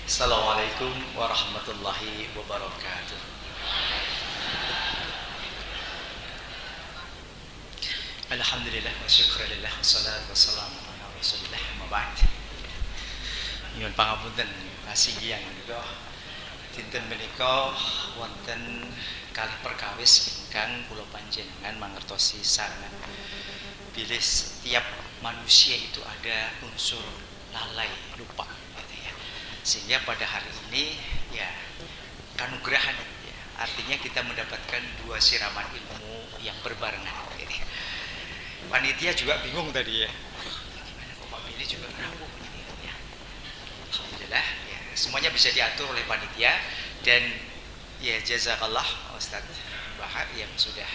Assalamualaikum warahmatullahi wabarakatuh. Alhamdulillah wa syukurillah wassalatu wassalamu ala rasulillah ma ba'd. Nyuwun pangapunten pasinggihan menika dinten menika wonten kalih perkawis ingkang kula panjenengan mangertosi sareng bilih setiap manusia itu ada unsur lalai lupa gitu ya. Sehingga pada hari ini ya kanugrahan ya, artinya kita mendapatkan dua siraman ilmu yang berbarengan gitu. Panitia juga bingung tadi ya, gimana kok Pak Billy juga rapuh gitu ya. Alhamdulillah ya, semuanya bisa diatur oleh panitia. Dan ya jazakallah Ustadz Bahar yang sudah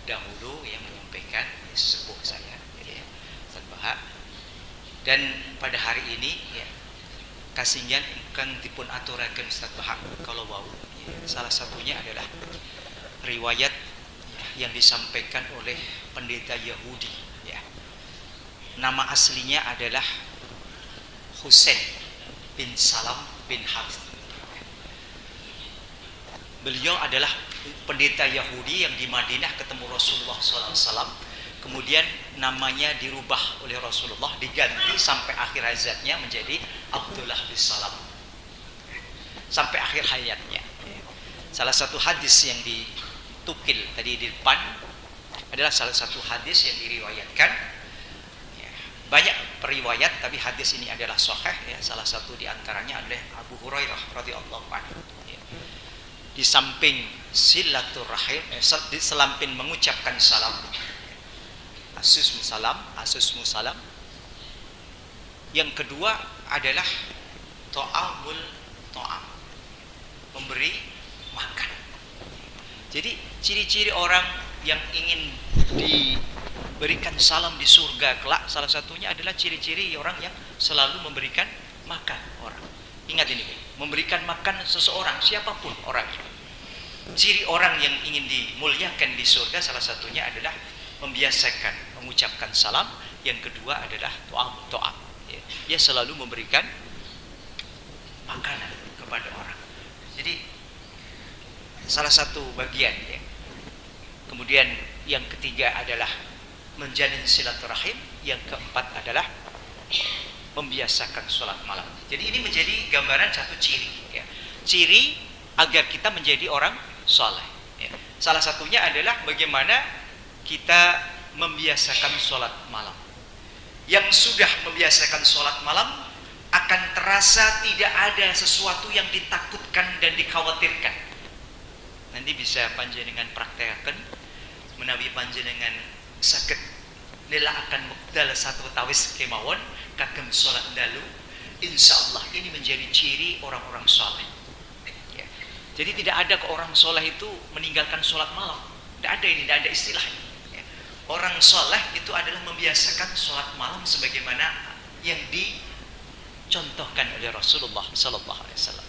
dahulu yang menyampaikan sepuh saya gitu ya, Ustadz Bahar. Dan pada hari ini ya kasinggihan ingkang dipun aturaken Ustadz Bahar kalau wau ya, salah satunya adalah riwayat yang disampaikan oleh pendeta Yahudi ya. Nama aslinya adalah Husain bin Salam bin Harith. Beliau adalah pendeta Yahudi yang di Madinah ketemu Rasulullah SAW. Kemudian namanya dirubah oleh Rasulullah, diganti sampai akhir hayatnya menjadi Abdullah bin Salam sampai akhir hayatnya. Salah satu hadis yang ditukil tadi di depan adalah salah satu hadis yang diriwayatkan ya, banyak periwayat tapi hadis ini adalah sahih ya. Salah satu diantaranya adalah Abu Hurairah radhiyallahu anhu ya. Di samping silaturahim di selampin mengucapkan salam asusmu salam, yang kedua adalah ta'amul ta'am, memberi makan. Jadi ciri-ciri orang yang ingin diberikan salam di surga kelak, salah satunya adalah ciri-ciri orang yang selalu memberikan makan orang. Ingat ini, memberikan makan seseorang, siapapun orangnya. Ciri orang yang ingin dimuliakan di surga salah satunya adalah membiasakan mengucapkan salam. Yang kedua adalah to'am. Dia selalu memberikan makanan kepada orang. Jadi salah satu bagian ya. Kemudian yang ketiga adalah menjalin silaturahim. Yang keempat adalah membiasakan sholat malam. Jadi ini menjadi gambaran satu ciri ya. Ciri agar kita menjadi orang soleh ya. Salah satunya adalah bagaimana kita membiasakan sholat malam. Yang sudah membiasakan sholat malam akan terasa tidak ada sesuatu yang ditakutkan dan dikhawatirkan. Nanti bisa panjenengan praktekkan menawi panjenengan saged nilaaken wekdal satu tawis kemawon kagem sholat dalu, insyaallah ini menjadi ciri orang-orang soleh ya. Jadi tidak ada ke orang soleh itu meninggalkan sholat malam. Tidak ada ini, tidak ada istilahnya. Orang soleh itu adalah membiasakan sholat malam sebagaimana yang dicontohkan oleh Rasulullah Sallallahu Alaihi Wasallam.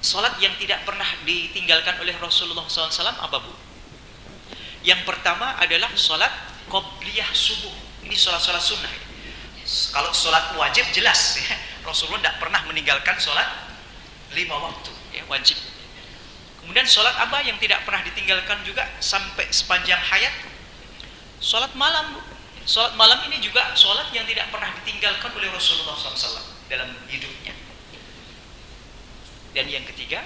Sholat yang tidak pernah ditinggalkan oleh Rasulullah SAW apa bu? Yang pertama adalah sholat qobliyah subuh. Ini sholat-sholat sunnah. Kalau sholat wajib jelas ya. Rasulullah tidak pernah meninggalkan sholat 5 waktu ya, wajib. Kemudian sholat apa yang tidak pernah ditinggalkan juga sampai sepanjang hayat? Sholat malam. Sholat malam ini juga sholat yang tidak pernah ditinggalkan oleh Rasulullah SAW dalam hidupnya. Dan yang ketiga,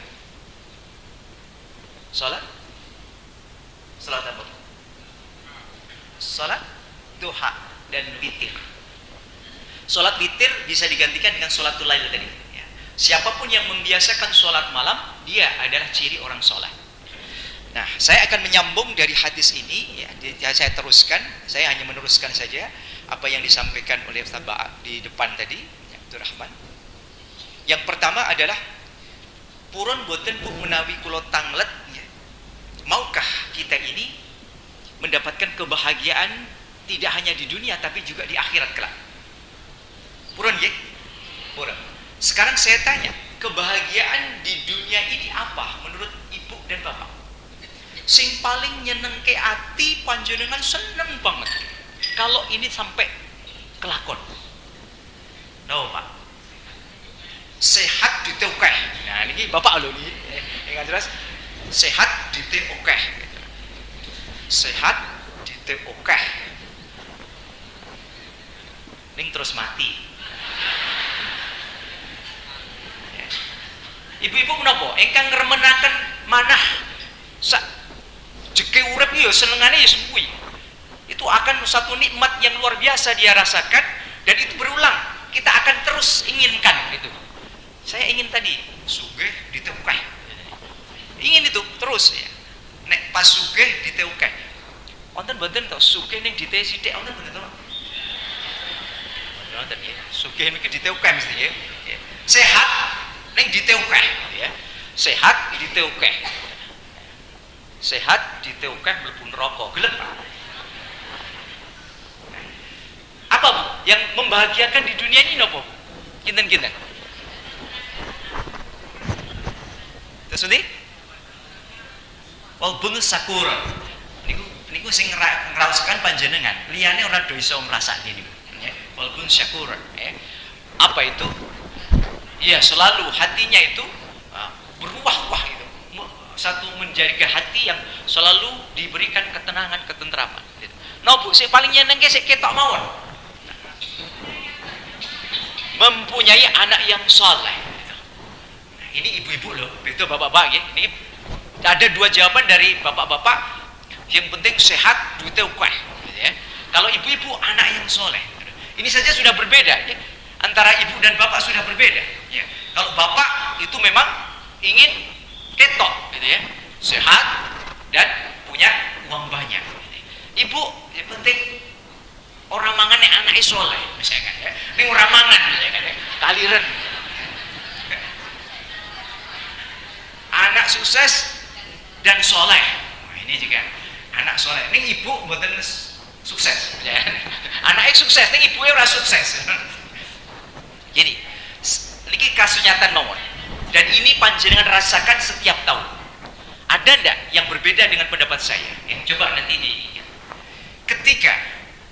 sholat apa? Sholat duha dan witir. Sholat witir bisa digantikan dengan sholatul lail tadi. Siapapun yang membiasakan sholat malam, dia adalah ciri orang soleh. Nah, saya akan menyambung dari hadis ini, ya, saya teruskan, saya hanya meneruskan saja apa yang disampaikan oleh Ustaz Ba'ab di depan tadi, ya, Abdul Rahman. Yang pertama adalah purun boten bu menawi kula tanglet, ya. Maukah kita ini mendapatkan kebahagiaan tidak hanya di dunia tapi juga di akhirat kelak? Purun ya? Purun. Sekarang saya tanya, kebahagiaan di dunia ini apa menurut ibu dan bapak? Sing paling nyenengke ati panjenengan seneng banget kalau ini sampai kelakon. No pak. sehat diteukeh. Nah ini bapak lho nih, ingat jelas sehat diteukeh, sehat diteukeh, ning terus mati. Ibu-ibu menapa? Engkang ngremenaken manah sak jeke urip ya senengane ya suwi. Itu akan satu nikmat yang luar biasa dia rasakan dan itu berulang. Kita akan terus inginkan itu. Saya ingin tadi sugih diteukeh. Ingin itu terus ya. Nek pas sugih diteukeh. Wonten mboten to sugih ning dite sithik wonten mboten to? Wonten ya. Sugih niki diteukeh mesti ya. Sehat ning diteukeh ya. Sehat diteukeh. Sehat diteukeh mlebu neraka. Gelem Pak. Apa Bu? Yang membahagiakan di dunia ini napa Bu? Kinten-kinten. Terus nanti wal bunus sakura. Niku sing ngraosaken panjenengan. Liyane ora do iso ngrasakne niku. Ya. Wal bunus sakura. Ya. Apa itu? Ya selalu hatinya itu berubah-ubah itu. Satu menjaga hati yang selalu diberikan ketenangan, ketentraman. Gitu. No Bu, sing paling nyenengke sik ketok mawon. Mempunyai anak yang soleh. Nah, ini ibu-ibu loh, itu bapak-bapak ya. Ini ada dua jawaban dari bapak-bapak. Yang penting sehat, duitnya ukeh. Gitu ya. Kalau ibu-ibu anak yang soleh, ini saja sudah berbeda. Ya. Antara ibu dan bapak sudah berbeda. Ya. Kalau bapak itu memang ingin ketok, gitu ya, sehat dan punya uang banyak. Ibu yang penting orang mangan yang anaknya soleh, misalkan ya. Ini orang mangan, misalkan ya, kaliren. Anak sukses dan soleh. Nah, ini juga anak soleh. Ini ibu buatan sukses. Ya. Anaknya sukses, ini ibunya orang sukses. Jadi, ini kasus nyata nomor. Dan ini panjenengan rasakan setiap tahun. Ada enggak yang berbeda dengan pendapat saya? Yang coba nanti diingat. Ketika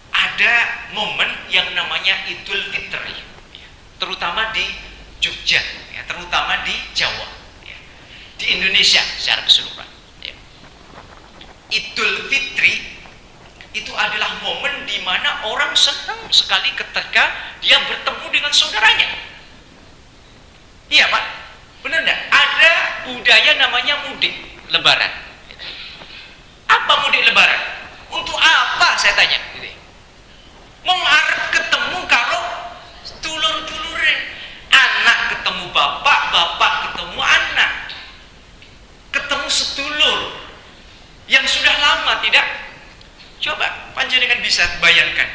ada momen yang namanya Idul Fitri, terutama di Jogja, ya, terutama di Jawa, ya, di Indonesia secara keseluruhan. Ya. Idul Fitri itu adalah momen di mana orang senang sekali ketika dia bertemu dengan saudaranya. Iya Pak, benar enggak? Ada budaya namanya mudik lebaran. Apa mudik lebaran? Untuk apa saya tanya? Mau arep ketemu karo dulur-dulure, anak ketemu bapak, bapak ketemu anak, ketemu sedulur yang sudah lama tidak. Coba panjenengan bisa bayangkan,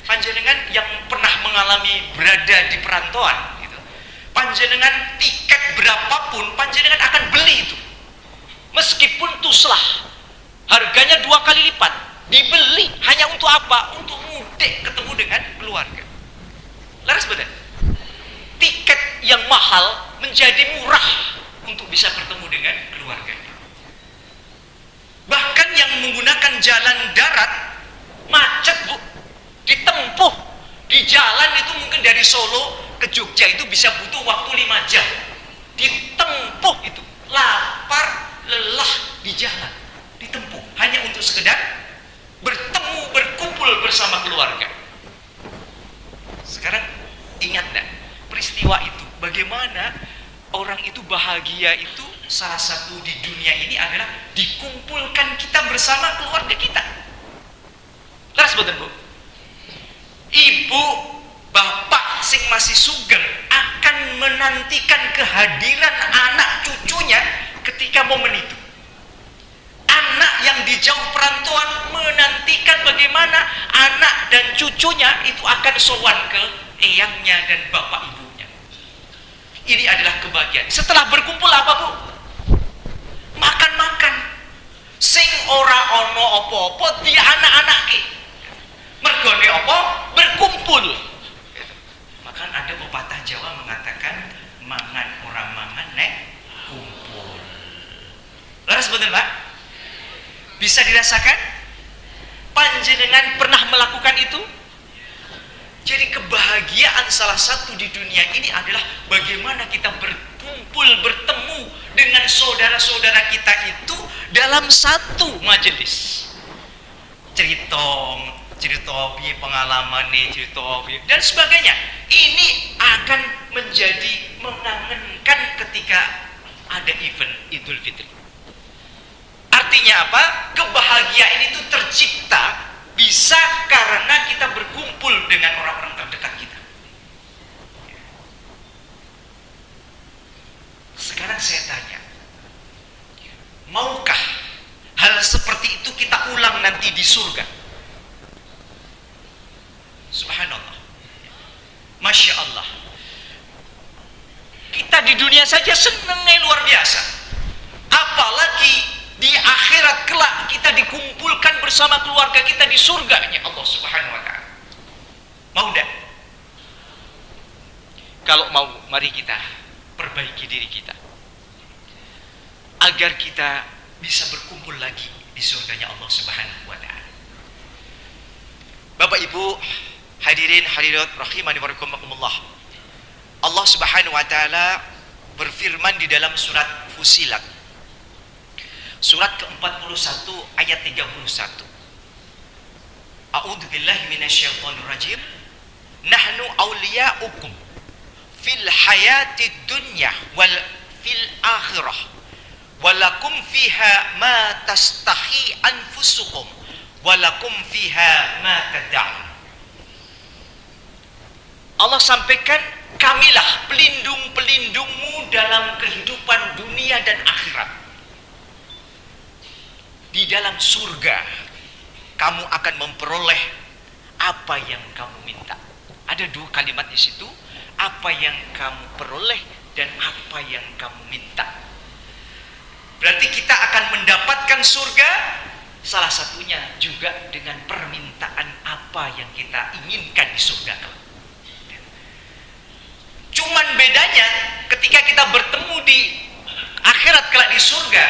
panjenengan yang pernah mengalami berada di perantauan, gitu. Panjenengan tiket berapapun panjenengan akan beli itu, meskipun tuslah harganya 2 kali lipat, dibeli hanya untuk apa? Untuk mudik ketemu dengan keluarga. Laras betul? Tiket yang mahal menjadi murah untuk bisa bertemu dengan keluarga. Bahkan yang menggunakan jalan darat macet Bu, ditempuh di jalan itu mungkin dari Solo ke Jogja itu bisa butuh waktu 5 jam. Ditempuh itu, lapar, lelah di jalan, ditempuh hanya untuk sekedar bertemu, berkumpul bersama keluarga. Sekarang ingat enggak peristiwa itu? Bagaimana orang itu bahagia itu? Salah satu di dunia ini adalah dikumpulkan kita bersama keluarga kita. Terus betul Bu, ibu, bapak sing masih sugeng akan menantikan kehadiran anak cucunya ketika momen itu. Anak yang di jauh perantauan menantikan bagaimana anak dan cucunya itu akan sowan ke eyangnya dan bapak ibunya. Ini adalah kebahagiaan. Setelah berkumpul apa Bu? Makan-makan. Sing ora ono apa-apa di anak-anak ki. Mergone apa? Berkumpul. Maka ada pepatah Jawa mengatakan mangan orang mangan nek kumpul. Laras betul Pak? Bisa dirasakan? Panjenengan pernah melakukan itu? Jadi kebahagiaan salah satu di dunia ini adalah bagaimana kita berkumpul, bertemu dengan saudara-saudara kita itu dalam satu majelis. Cerita pengalaman nih, dan sebagainya. Ini akan menjadi mengangenkan ketika ada event Idul Fitri. Artinya apa? Kebahagiaan itu tercipta bisa karena kita berkumpul dengan orang-orang terdekat kita. Sekarang saya tanya, maukah hal seperti itu kita ulang nanti di surga? Subhanallah, Masya Allah. Kita di dunia saja senangnya luar biasa, apalagi di akhirat kelak kita dikumpulkan bersama keluarga kita di surganya Allah Subhanahu wa ta'ala. Mau dah? Kalau mau, mari kita perbaiki diri kita agar kita bisa berkumpul lagi di surganya Allah Subhanahu wa ta'ala. Bapak Ibu hadirin hadirat rahimani wa rahimakumullah. Allah Subhanahu wa ta'ala berfirman di dalam surat Fussilat surat ke-41 ayat 31. A'udzu billahi minasyaitonir rajim. Nahnu awliya'ukum fil hayatid dunya wal fil akhirah. Walakum fiha ma tastahi anfusukum walakum fiha ma tad'un. Allah sampaikan, kamilah pelindung-pelindungmu dalam kehidupan dunia dan akhirat. Di dalam surga kamu akan memperoleh apa yang kamu minta. Ada dua kalimat di situ, apa yang kamu peroleh dan apa yang kamu minta. Berarti kita akan mendapatkan surga salah satunya juga dengan permintaan apa yang kita inginkan di surga. Cuman bedanya ketika kita bertemu di akhirat kelak di surga,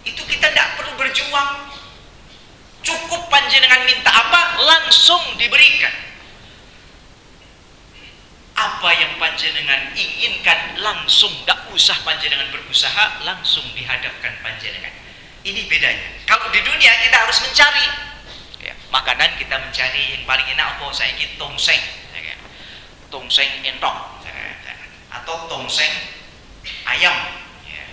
itu kita tidak perlu berjuang. Cukup panjenengan minta apa, langsung diberikan. Apa yang panjenengan inginkan langsung, tidak usah panjenengan berusaha, langsung dihadapkan panjenengan. Ini bedanya. Kalau di dunia kita harus mencari ya, makanan, kita mencari yang paling enak apa, saya ingin tongseng ya, tongseng entok atau tongseng ayam ya,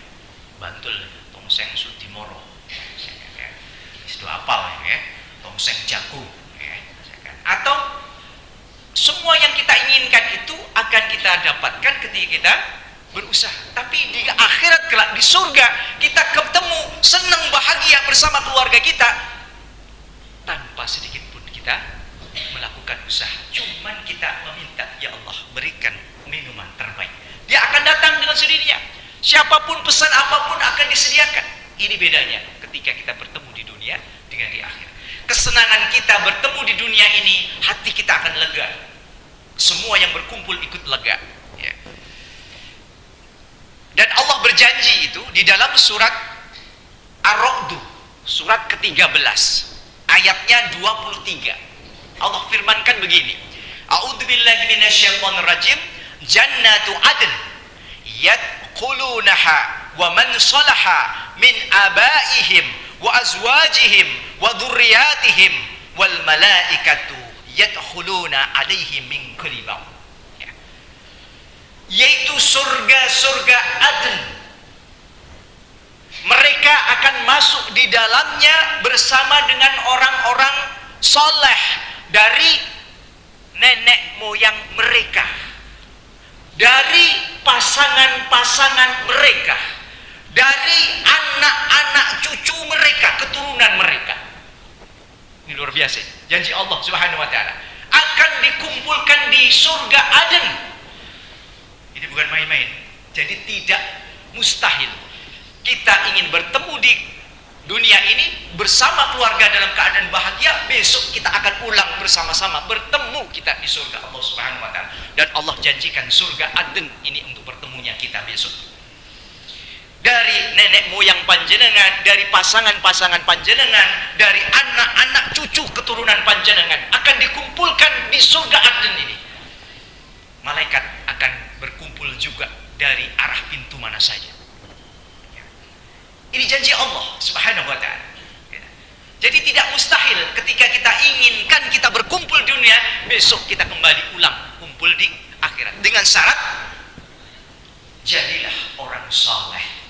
Bantul, tongseng Sudimoro ya, itu apal ya, tongseng jagung ya, atau semua yang kita inginkan itu akan kita dapatkan ketika kita berusaha. Tapi di akhirat kelak di surga kita ketemu senang bahagia bersama keluarga kita tanpa sedikit pun kita melakukan usaha. Cuman kita meminta, ya Allah berikan minuman terbaik. Dia akan datang dengan sendirinya. Siapapun pesan apapun akan disediakan. Ini bedanya ketika kita bertemu di dunia dengan di akhirat. Kesenangan kita bertemu di dunia ini, hati kita akan lega. Semua yang berkumpul ikut lega ya. Dan Allah berjanji itu di dalam surat Ar-Ra'd, surat ke-13 ayatnya 23. Allah firmankan begini, a'udzubillahi minasyaitonir rajim, jannatu adn yadkhulunaha wa man salaha min abaihim wa azwajihim wa dzurriyyatihim wal malaikatu yadkhuluna alaihim min kulli bab, ya. Yaitu surga-surga Adn. Mereka akan masuk di dalamnya bersama dengan orang-orang soleh dari nenek moyang mereka, dari pasangan-pasangan mereka, dari anak-anak cucu mereka, keturunan mereka. Ini luar biasa. Janji Allah Subhanahu wa ta'ala akan dikumpulkan di surga Aden. Ini bukan main-main. Jadi tidak mustahil kita ingin bertemu di dunia ini bersama keluarga dalam keadaan bahagia. Besok kita akan ulang bersama-sama, bertemu kita di surga Allah Subhanahu wa ta'ala. Dan Allah janjikan surga Aden ini untuk bertemunya kita besok. Dan dari nenek moyang panjenengan, dari pasangan-pasangan panjenengan, dari anak-anak cucu keturunan panjenengan akan dikumpulkan di surga Aden ini. Malaikat akan berkumpul juga dari arah pintu mana saja. Ini janji Allah Subhanahu wa ta'ala. Jadi tidak mustahil ketika kita inginkan kita berkumpul di dunia, besok kita kembali ulang kumpul di akhirat. Dengan syarat jadilah orang saleh.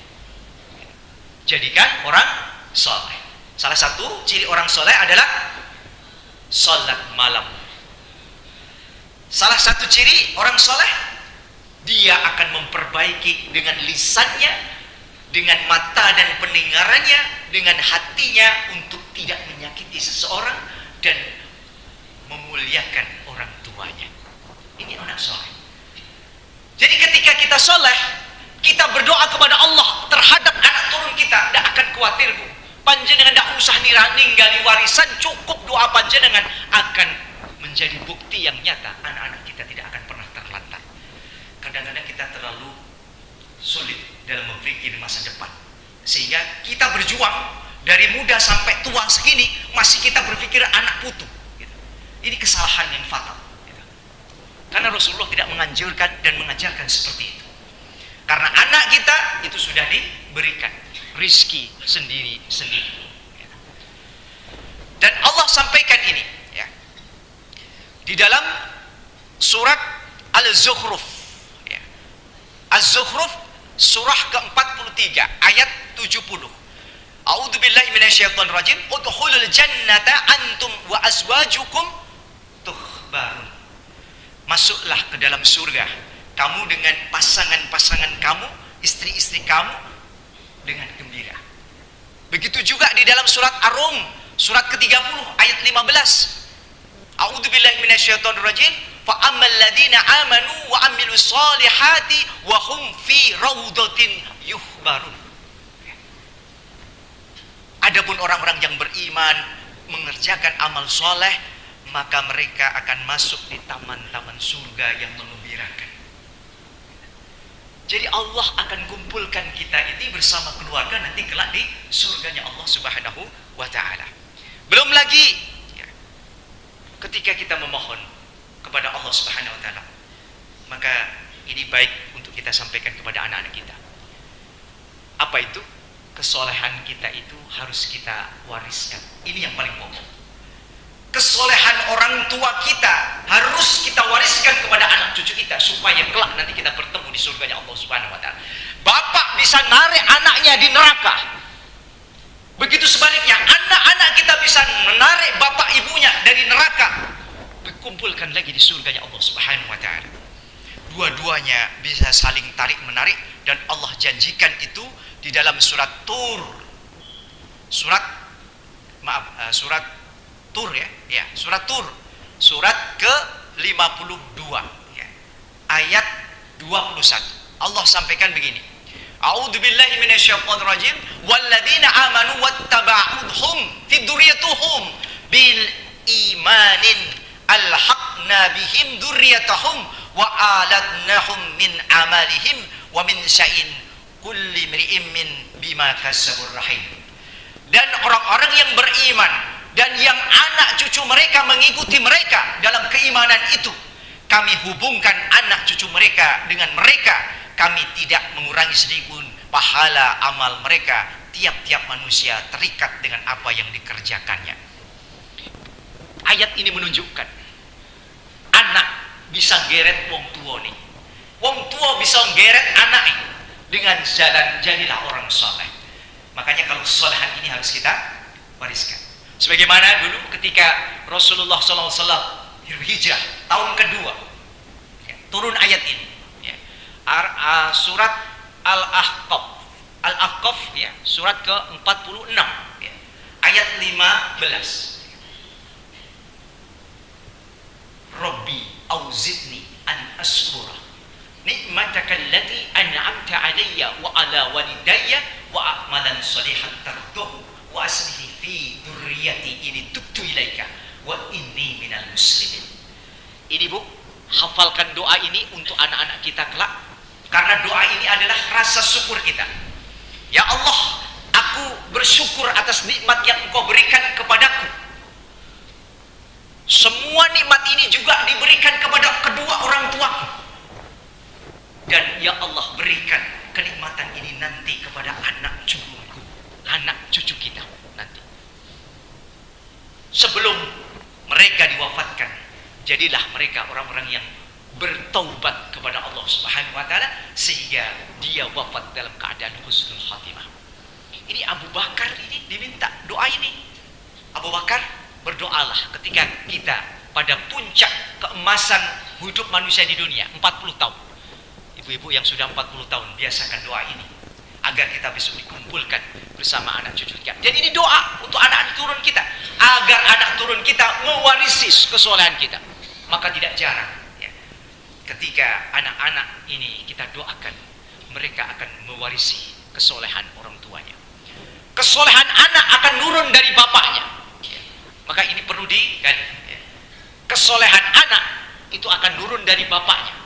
Jadikan orang saleh. Salah satu ciri orang saleh adalah salat malam. Salah satu ciri orang saleh, dia akan memperbaiki dengan lisannya, dengan mata dan pendengarannya, dengan hatinya untuk tidak menyakiti seseorang dan memuliakan orang tuanya. Ini orang saleh. Jadi ketika kita saleh, kita berdoa kepada Allah terhadap anak turun kita, tidak akan khawatir, Bu. Panjenengan tidak usah ninggali warisan, cukup doa panjenengan akan menjadi bukti yang nyata. Anak-anak kita tidak akan pernah terlantar. Kadang-kadang kita terlalu sulit dalam berpikir masa depan, sehingga kita berjuang dari muda sampai tua segini masih kita berpikir anak putu gitu. Ini kesalahan yang fatal gitu. Karena Rasulullah tidak menganjurkan dan mengajarkan seperti itu. Karena anak kita itu sudah diberikan rizki sendiri-sendiri gitu. Dan Allah sampaikan ini ya, di dalam surat Al-Zukhruf ya. Az-Zukhruf surah ke-43 ayat 70. A'udzubillahi minasyaitonirrajim. Udkhulul jannata antum wa azwajukum tukhbarun. Masuklah ke dalam surga kamu dengan pasangan-pasangan kamu, istri-istri kamu dengan gembira. Begitu juga di dalam surat Ar-Rum surat ke-30 ayat 15. A'udzubillahi minasyaitonirrajim. Fa ammal ladzina amanu wa amilus solihati wa hum fi raudatin yuhbarun. Adapun orang-orang yang beriman mengerjakan amal soleh, maka mereka akan masuk di taman-taman surga yang mengembirakan. Jadi Allah akan kumpulkan kita ini bersama keluarga nanti kelak di surganya Allah Subhanahu wa ta'ala. Belum lagi ya, ketika kita memohon kepada Allah Subhanahu wa ta'ala, maka ini baik untuk kita sampaikan kepada anak-anak kita. Apa itu? Kesolehan kita itu harus kita wariskan. Ini yang paling pokok. Kesolehan orang tua kita harus kita wariskan kepada anak cucu kita, supaya kelak nanti kita bertemu di surganya Allah Subhanahu wa ta'ala. Bapak bisa narik anaknya di neraka, begitu sebaliknya anak-anak kita bisa menarik bapak ibunya dari neraka, dikumpulkan lagi di surganya Allah Subhanahu wa ta'ala. Dua-duanya bisa saling tarik menarik, dan Allah janjikan itu di dalam surat Tur. Surat Tur ya. Ya, surat Tur. Surat ke-52 ya. Ayat 21. Allah sampaikan begini. A'udzubillahi minasyaitonirrajim. Walladzina amanu wattaba'uhum fi dzurriyyatuhum bil imanin alhaqna bihim dzurriyyatahum wa alatnahum min amalihim wa min syai'in kulli mri'in min bima kasabur rahim. Dan orang-orang yang beriman dan yang anak cucu mereka mengikuti mereka dalam keimanan itu, kami hubungkan anak cucu mereka dengan mereka. Kami tidak mengurangi sedikitpun pahala amal mereka. Tiap-tiap manusia terikat dengan apa yang dikerjakannya. Ayat ini menunjukkan anak bisa geret wong tua nih. Wong tua bisa geret anak dengan jalan jadilah orang soleh. Makanya kalau solehan ini harus kita wariskan. Sebagaimana dulu ketika Rasulullah SAW hijrah tahun kedua ya, turun ayat ini ya. Surat Al-Ahqaf ya, surat ke-46 ya, ayat 15. Rabbi auzidni an askura nikmataka allati an'amta alayya wa ala walidayya wa a'malan salihan tardahu wa aslihi fi dzurriyyati inni tubtu ilaika wa inni minal muslimin. Ini Bu, hafalkan doa ini untuk anak-anak kita kelak, karena doa ini adalah rasa syukur kita. Ya Allah, aku bersyukur atas nikmat yang Engkau berikan kepadaku. Semua nikmat ini juga diberikan kepada kedua orang tuaku. Dan ya Allah, berikan kenikmatan ini nanti kepada anak cucuku, anak cucu kita nanti. Sebelum mereka diwafatkan, jadilah mereka orang-orang yang bertaubat kepada Allah Subhanahu wa taala sehingga dia wafat dalam keadaan husnul khatimah. Ini Abu Bakar ini diminta doa ini. Abu Bakar, berdoalah ketika kita pada puncak keemasan hidup manusia di dunia 40 tahun. Ibu-ibu yang sudah 40 tahun biasakan doa ini agar kita bisa dikumpulkan bersama anak cucu kita. Jadi ini doa untuk anak turun kita agar anak turun kita mewarisi kesolehan kita. Maka tidak jarang ketika anak-anak ini kita doakan, mereka akan mewarisi kesolehan orang tuanya. Kesolehan anak akan turun dari bapaknya. Maka ini perlu digali. Kesolehan anak itu akan turun dari bapaknya.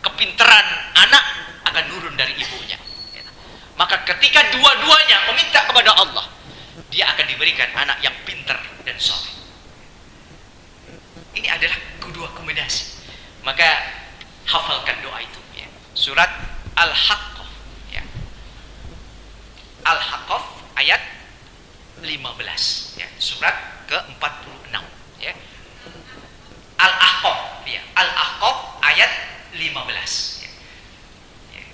Kepintaran anak akan turun dari ibunya. Maka ketika dua-duanya meminta kepada Allah, dia akan diberikan anak yang pintar dan soleh. Ini adalah kedua kombinasi. Maka hafalkan doa itu ya. Surat Al-Haqqah ya. Al-Haqqah ayat 15 ya. Surat ke-46 ya. Al-Ahqaf ya. Al-Ahqaf ayat 15 ya. Ya.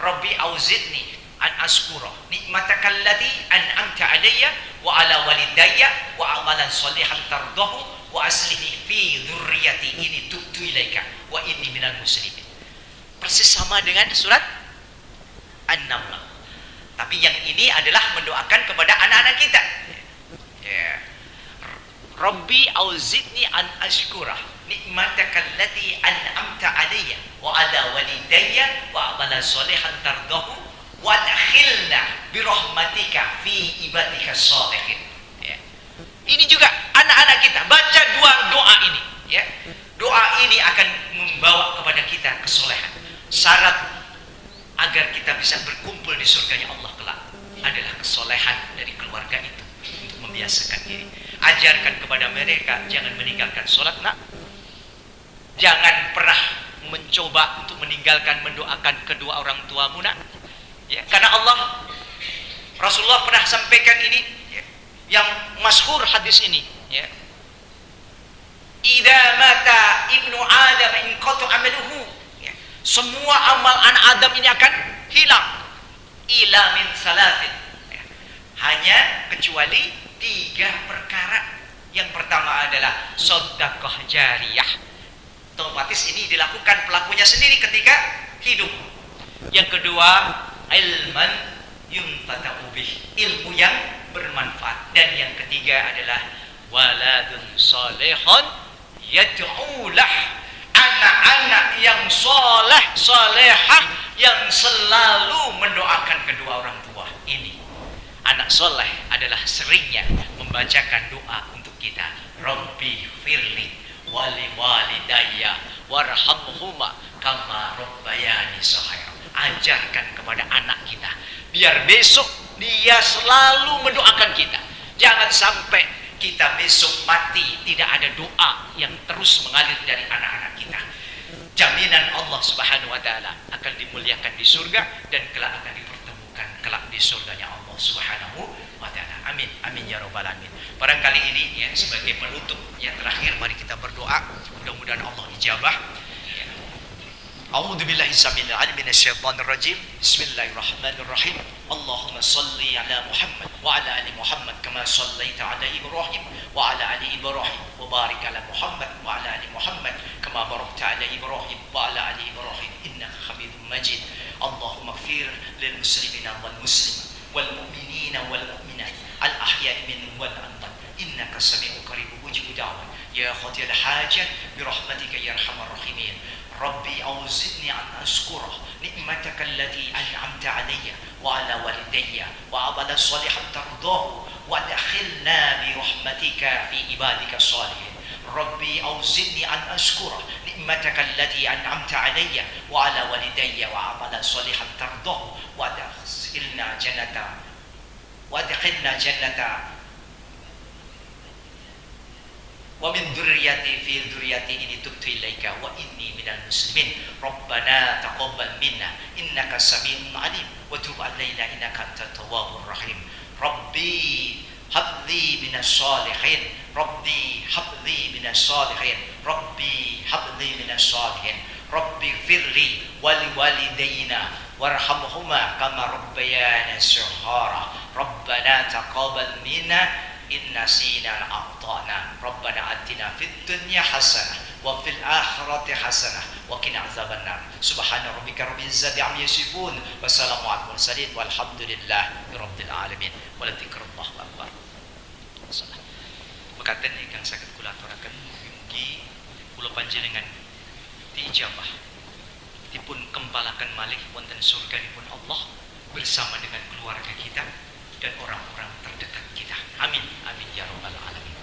Rabbi auzidni an askura nikmataka allati an'amta alayya wa ala walidayya wa amalan sholihan tardahu wa aslihi fi dzurriyyati inni tubtu ilaika wa inni minal muslimin. Persis sama dengan surat An-Naml. Tapi yang ini adalah mendoakan kepada anak-anak kita. Ya. Rabbi auzidni an ashkura nikmataka allati an'amta alayya wa ala walidayya wa amala sholihan tardahu wa adkhilna bi rahmatika fi ibadika sholihin. Ya. Ini juga anak-anak kita baca dua doa ini ya. Doa ini akan membawa kepada kita kesolehan. Syarat agar kita bisa berkumpul di surganya Allah kelak adalah kesolehan dari keluarga itu untuk membiasakan diri. Ajarkan kepada mereka jangan meninggalkan sholat nak. Jangan pernah mencoba untuk meninggalkan mendoakan kedua orang tuamu nak. Ya, karena Allah Rasulullah pernah sampaikan ini ya, yang masyhur hadis ini ya. Idza mata ibnu Adam inqata amaluhu ya. Semua amal anak Adam ini akan hilang ila min salatin ya. Hanya kecuali 3 perkara. Yang pertama adalah sedekah jariyah. Otomatis ini dilakukan pelakunya sendiri ketika hidup. Yang kedua, ilman yuntafa'u bih, ilmu yang bermanfaat. Dan yang ketiga adalah waladun salihun yad'ulah, anak-anak yang soleh solehah yang selalu mendoakan kedua orang tua. Ini anak soleh adalah seringnya membacakan doa untuk kita. Rabbi firli wali walidayya warhamhuma kama rabbayani shaghira. Ajarkan kepada anak kita biar besok dia selalu mendoakan kita. Jangan sampai kita besok mati tidak ada doa yang terus mengalir dari anak-anak kita. Jaminan Allah Subhanahu wa taala akan dimuliakan di surga dan kelak akan dipertemukan kelak di surganya Allah Subhanahu wa taala. Amin. Amin ya rabbal alamin. Barangkali ini ya sebagai penutup yang terakhir, mari kita berdoa mudah-mudahan Allah ijabah. A'udzu billahi samil alim minasyaitonir rajim. Bismillahirrahmanirrahim. Allahumma shalli ala Muhammad wa ala ali Muhammad kama shallaita ala Ibrahim wa ala ali Ibrahim wa barik ala Muhammad wa ala ali Muhammad kama barakta ala Ibrahim wa ala ali Ibrahim innaka Hamidum Majid. Allahumma ighfir lil muslimina wal muslimat wal mu'minina wal mu'minat al ahya'i minhum wal amwat innaka sami'un qaribun mujibud da'wat ya qadiyal hajat bi rahmatika ya arhamar rahimin. Rabbi auzidni an ashkura nikmataka allati an'amta alayya wa ala walidayya wa amala sholihan tardahu wa adkhilna bi rahmatika fi ibadika sholihin. Rabbi auzidni an ashkura nikmataka allati an'amta alayya wa ala walidayya wa amala sholihan tardahu wa adkhilna adkhilna jannata wa adkhilna jannata wa min dzurriyyati fi dzurriyyati inni tubtu ilaika wa inni minal muslimin rabbana taqabbal minna innaka samiun alim wa tub alaina innaka antat tawwabur rahim rabbi habli minas sholihin rabbi habli minas sholihin rabbi habli minas sholihin rabbi firli wali walidayna warhamhuma kama rabbayana shighara rabbana taqabbal minna inna sina a'tana rabbana atina fid dunya hasanah wa fil akhirati hasanah wa qina azabannar subhana rabbika rabbil izzati amma yasifun wa salamun alal mursalin walhamdulillahi rabbil alamin wa la dzikrullahu akbar. Mekaten ingkang saged kula aturaken mugi kula panjenengan diijabah dipun kempalaken malih wonten surganipun Allah bersama dengan keluarga kita dan orang-orang terdekat kita. Amin amin ya rabbal alamin.